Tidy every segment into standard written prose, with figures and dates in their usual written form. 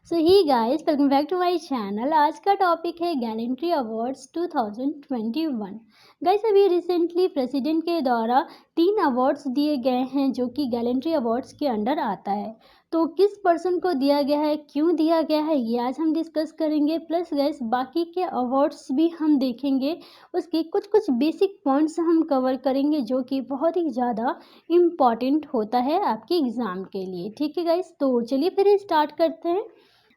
So hi guys welcome back to my channel. आज का topic है गैलेंट्री अवार्ड्स 2021। गाइस अभी रिसेंटली प्रेसिडेंट के द्वारा 3 अवार्ड्स दिए गए हैं जो कि गैलेंट्री अवार्ड्स के अंडर आता है। तो किस पर्सन को दिया गया है, क्यों दिया गया है, ये आज हम डिस्कस करेंगे। प्लस गाइस बाकी के अवार्ड्स भी हम देखेंगे, उसके कुछ कुछ बेसिक पॉइंट्स हम कवर करेंगे जो कि बहुत ही ज़्यादा इम्पॉर्टेंट होता है आपके एग्ज़ाम के लिए। ठीक है गाइस, तो चलिए फिर स्टार्ट करते हैं।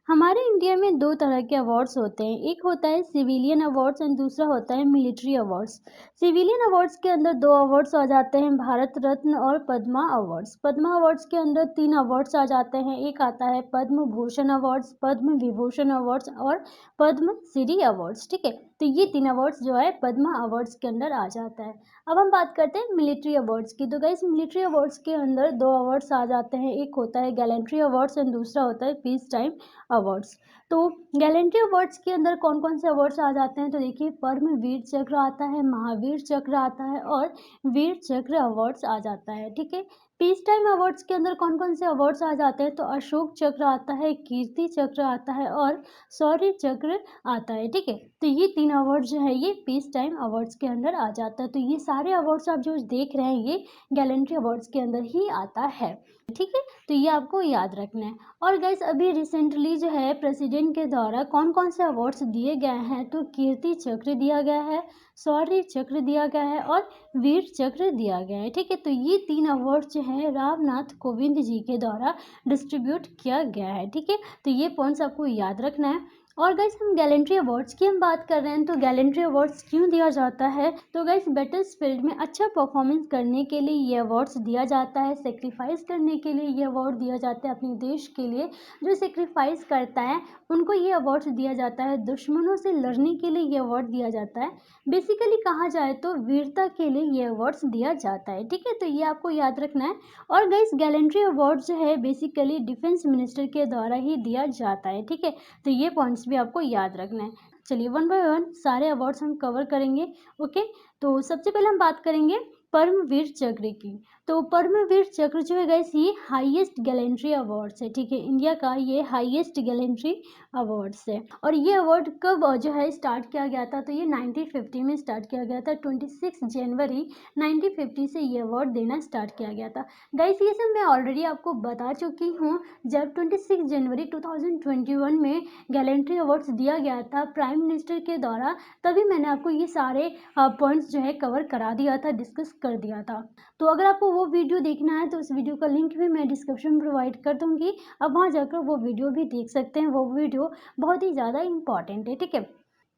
हमारे इंडिया में 2 तरह के अवार्ड्स होते हैं, एक होता है सिविलियन अवार्ड्स एंड दूसरा होता है मिलिट्री अवार्ड्स। सिविलियन अवार्ड्स के अंदर 2 अवार्ड्स आ जाते हैं, भारत रत्न और पद्मा अवार्ड्स। पद्मा अवार्ड्स के अंदर 3 अवार्ड्स आ जाते हैं, एक आता है पद्म भूषण अवार्ड्स, पद्म विभूषण अवार्ड्स और पद्म श्री अवार्ड्स। ठीक है, तो ये 3 अवार्ड्स जो है पद्मा अवार्ड्स के अंदर आ जाता है। अब हम बात करते हैं मिलिट्री अवार्ड्स की। तो गाइस मिलिट्री अवार्ड्स के अंदर 2 अवार्ड्स आ जाते हैं, एक होता है गैलेंट्री अवार्ड्स एंड दूसरा होता है पीस टाइम अवार्ड्स। तो गैलेंट्री अवार्ड्स के अंदर कौन कौन से अवार्ड्स आ जाते हैं, तो देखिए परमवीर चक्र आता है, महावीर चक्र आता है और वीर चक्र अवार्ड्स आ जाता है। ठीक है, पीस टाइम अवार्ड्स के अंदर कौन कौन से अवार्ड्स आ जाते हैं, तो अशोक चक्र आता है, कीर्ति चक्र आता है और शौर्य चक्र आता है। ठीक है, तो ये 3 अवार्ड जो है ये पीस टाइम अवार्ड्स के अंदर आ जाता है। तो ये सारे अवार्ड्स आप जो देख रहे हैं ये गैलेंट्री अवार्ड्स के अंदर ही आता है। ठीक है, तो ये आपको याद रखना है। और गाइस अभी रिसेंटली जो है प्रेसिडेंट के द्वारा कौन कौन से अवार्ड्स दिए गए हैं, तो कीर्ति चक्र दिया गया है, शौर्य चक्र दिया गया है और वीर चक्र दिया गया है। ठीक है, तो ये 3 अवार्ड जो है रामनाथ कोविंद जी के द्वारा डिस्ट्रीब्यूट किया गया है। ठीक है, तो ये पॉइंट्स आपको याद रखना है। और गाइस हम गैलेंट्री अवार्ड्स की हम बात कर रहे हैं, तो गैलेंट्री अवार्ड्स क्यों दिया जाता है, तो गाइस बैटल्स फील्ड में अच्छा परफॉर्मेंस करने के लिए ये अवार्ड्स दिया जाता है, सेक्रीफाइस करने के लिए ये अवार्ड दिया जाता है अपने देश के लिए। जो सेक्रीफाइस करता है उनको ये अवार्ड्स दिया जाता है, दुश्मनों से लड़ने के लिए ये अवार्ड दिया जाता है। बेसिकली कहा जाए तो वीरता के लिए ये अवार्ड्स दिया जाता है। ठीक है, तो ये आपको याद रखना है। और गाइस गैलेंट्री अवार्ड जो है बेसिकली डिफेंस मिनिस्टर के द्वारा ही दिया जाता है। ठीक है, तो ये पॉइंट्स भी आपको याद रखना है। चलिए वन बाय वन सारे अवार्ड्स हम कवर करेंगे। ओके, तो सबसे पहले हम बात करेंगे परमवीर चक्र की। तो परमवीर चक्र जो है गाइस ये हाईएस्ट गैलेंट्री अवार्ड्स है। ठीक है, इंडिया का ये हाईएस्ट गैलेंट्री अवार्ड्स है। और ये अवार्ड कब जो है स्टार्ट किया गया था, तो ये 1950 में स्टार्ट किया गया था। 26 जनवरी 1950 से ये अवार्ड देना स्टार्ट किया गया था। गाइस ये सब मैं ऑलरेडी आपको बता चुकी हूँ, जब 26 जनवरी 2021 में गैलेंट्री अवार्ड्स दिया गया था प्राइम मिनिस्टर के द्वारा, तभी मैंने आपको ये सारे पॉइंट्स जो है कवर करा दिया था, डिस्कस कर दिया था। तो अगर आपको वो वीडियो देखना है तो उस वीडियो का लिंक भी मैं डिस्क्रिप्शन में प्रोवाइड कर दूंगी, आप वहाँ जाकर वो वीडियो भी देख सकते हैं। वो वीडियो बहुत ही ज़्यादा इंपॉर्टेंट है। ठीक है,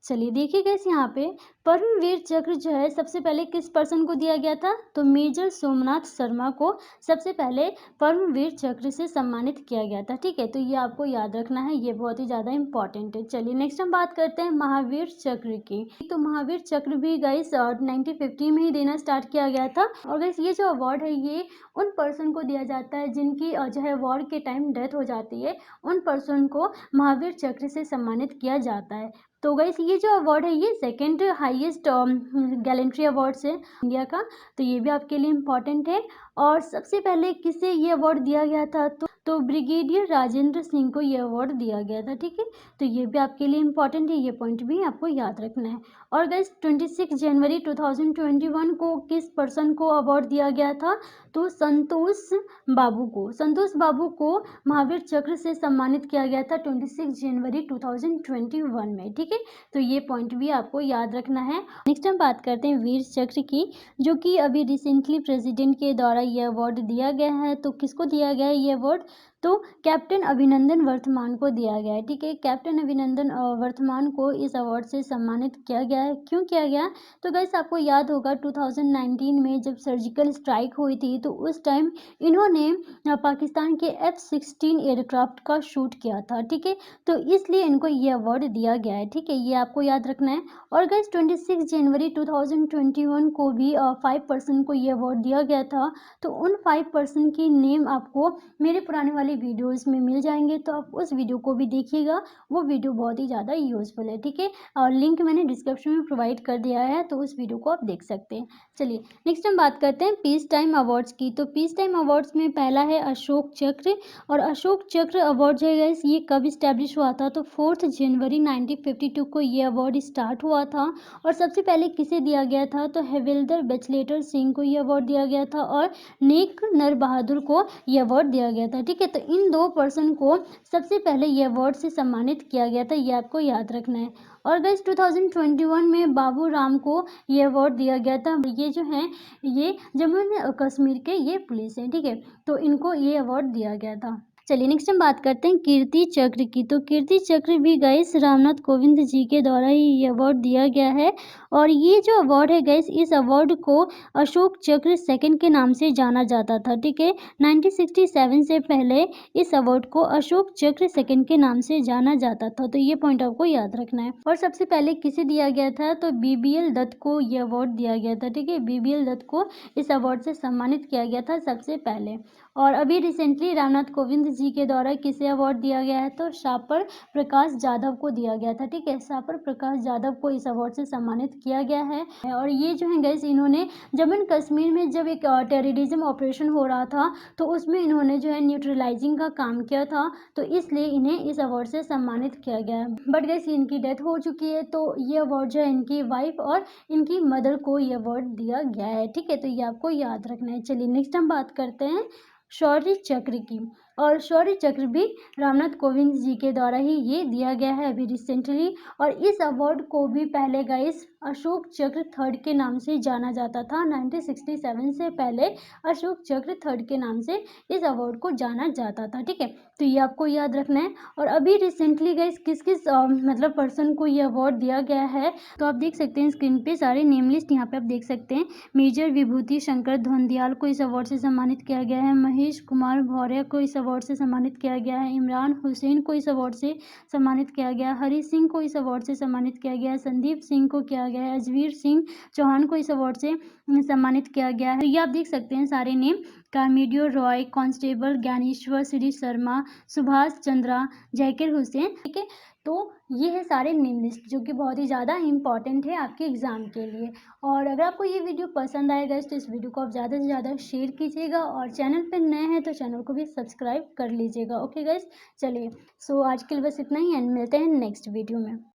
चलिए देखिए गाइस यहाँ पे परमवीर चक्र जो है सबसे पहले किस पर्सन को दिया गया था, तो मेजर सोमनाथ शर्मा को सबसे पहले परमवीर चक्र से सम्मानित किया गया था। ठीक है, तो ये आपको याद रखना है, ये बहुत ही ज़्यादा इंपॉर्टेंट है। चलिए नेक्स्ट हम बात करते हैं महावीर चक्र की। तो महावीर चक्र भी गाइस 1950 में ही देना स्टार्ट किया गया था। और गाइस ये जो अवार्ड है ये उन पर्सन को दिया जाता है जिनकी जो है वॉर के टाइम डेथ हो जाती है, उन पर्सन को महावीर चक्र से सम्मानित किया जाता है। तो गाइस ये जो अवार्ड है ये सेकंड हाईएस्ट गैलेंट्री अवार्ड्स है इंडिया का, तो ये भी आपके लिए इम्पॉर्टेंट है। और सबसे पहले किसे ये अवार्ड दिया गया था, तो ब्रिगेडियर राजेंद्र सिंह को ये अवार्ड दिया गया था। ठीक है, तो ये भी आपके लिए इम्पॉर्टेंट है, ये पॉइंट भी आपको याद रखना है। और गाइस 26 जनवरी 2021 को किस पर्सन को अवार्ड दिया गया था, तो संतोष बाबू को महावीर चक्र से सम्मानित किया गया था 26 जनवरी 2021 में। ठीक है, तो ये पॉइंट भी आपको याद रखना है। नेक्स्ट हम बात करते हैं वीर चक्र की, जो कि अभी रिसेंटली प्रेसिडेंट के द्वारा ये अवार्ड दिया गया है। तो किसको दिया गया है ये अवार्ड, तो कैप्टन अभिनंदन वर्तमान को दिया गया है। ठीक है, कैप्टन अभिनंदन वर्तमान को इस अवार्ड से सम्मानित किया गया है। क्यों किया गया, तो गाइस आपको याद होगा 2019 में जब सर्जिकल स्ट्राइक हुई थी तो उस टाइम इन्होंने पाकिस्तान के F-16 एयरक्राफ्ट का शूट किया था। ठीक है, तो इसलिए इनको ये अवार्ड दिया गया है। ठीक है, ये आपको याद रखना है। और गाइस 26 जनवरी 2021 को भी 5 पर्सन को ये अवार्ड दिया गया था। तो उन 5 पर्सन की नेम आपको मेरे पुराने वाले वाली वीडियोज़ में मिल जाएँगे, तो आप उस वीडियो को भी देखिएगा, वो वीडियो बहुत ही ज़्यादा यूज़फुल है, ठीक है? और लिंक मैंने डिस्क्रिप्शन में प्रोवाइड कर दिया है, तो उस वीडियो को आप देख सकते हैं। चलिए, नेक्स्ट हम बात करते हैं पीस टाइम अवार्ड्स की। तो पीस टाइम अवार्ड्स में पहला है अशोक चक्र, और अशोक चक्र अवार्ड जो है गाइस, ये कब इस्टेब्लिश हुआ था? तो 4 जनवरी 1952 को ये अवार्ड स्टार्ट हुआ था। और सबसे पहले किसे दिया गया था? तो हविलदार बैचलेटर सिंह को ये अवार्ड दिया गया था, और नेक नर बहादुर को ये अवार्ड दिया गया था, ठीक है? तो इन 2 पर्सन को सबसे पहले ये अवार्ड से सम्मानित किया गया था, ये आपको याद रखना है। और गाइस 2021 में बाबू राम को ये अवार्ड दिया गया था। ये जो हैं, ये जम्मू एंड कश्मीर के ये पुलिस हैं, ठीक है? तो इनको ये अवार्ड दिया गया था। चलिए, नेक्स्ट हम बात करते हैं कीर्ति चक्र की। तो कीर्ति चक्र भी गाइस रामनाथ कोविंद जी के द्वारा ही ये अवार्ड दिया गया है। और ये जो अवार्ड है गाइस, इस अवार्ड को अशोक चक्र सेकंड के नाम से जाना जाता था, ठीक है? 1967 से पहले इस अवार्ड को अशोक चक्र सेकंड के नाम से जाना जाता था, तो ये पॉइंट आपको याद रखना है। और सबसे पहले किसे दिया गया था? तो बीबीएल दत्त को ये अवार्ड दिया गया था, ठीक है? बीबीएल दत्त को इस अवार्ड से सम्मानित किया गया था सबसे पहले। और अभी रिसेंटली रामनाथ कोविंद जी के द्वारा किसे अवार्ड दिया गया है? तो शापर प्रकाश जाधव को दिया गया था, ठीक है? शापर प्रकाश जाधव को इस अवार्ड से सम्मानित किया गया है। और ये जो है गाइस, इन्होंने जम्मू एंड कश्मीर में जब एक टेररिज्म ऑपरेशन हो रहा था, तो उसमें इन्होंने जो है न्यूट्रलाइजिंग का काम किया था, तो इसलिए इन्हें इस अवार्ड से सम्मानित किया गया है। बट गाइस, इनकी डेथ हो चुकी है, तो ये अवार्ड जो है इनकी वाइफ और इनकी मदर को ये अवार्ड दिया गया है, ठीक है? तो ये आपको याद रखना है। चलिए, नेक्स्ट हम बात करते हैं शौर्य चक्र की। और शौर्य चक्र भी रामनाथ कोविंद जी के द्वारा ही ये दिया गया है अभी रिसेंटली। और इस अवार्ड को भी पहले गाइस अशोक चक्र थर्ड के नाम से जाना जाता था। 1967 से पहले अशोक चक्र थर्ड के नाम से इस अवार्ड को जाना जाता था, ठीक है? तो ये आपको याद रखना है। और अभी रिसेंटली गाइस किस किस मतलब पर्सन को ये अवार्ड दिया गया है, तो आप देख सकते हैं स्क्रीन पे सारे नेम लिस्ट यहाँ पे आप देख सकते हैं। मेजर विभूति शंकर धोंडियाल को इस अवार्ड से सम्मानित किया गया है। महेश कुमार भौर्य को इस अवार्ड से सम्मानित किया गया है। इमरान हुसैन को इस अवार्ड से सम्मानित किया गया है। हरी सिंह को इस अवार्ड से सम्मानित किया गया है। संदीप सिंह को किया गया है। अजवीर सिंह चौहान को इस अवार्ड से सम्मानित किया गया है। ये आप देख सकते हैं सारे नेम। कार्मिडियो रॉय, कांस्टेबल ज्ञानेश्वर श्री शर्मा, सुभाष चंद्रा, जयकिर हुसैन, ठीक है? तो ये है सारे नेम लिस्ट, जो कि बहुत ही ज़्यादा इंपॉर्टेंट है आपके एग्ज़ाम के लिए। और अगर आपको ये वीडियो पसंद आएगा तो इस वीडियो को आप ज़्यादा से ज़्यादा शेयर कीजिएगा, और चैनल पे नए हैं तो चैनल को भी सब्सक्राइब कर लीजिएगा। ओके गाइस, चलिए, सो आज के लिए बस इतना ही, एंड मिलते हैं नेक्स्ट वीडियो में।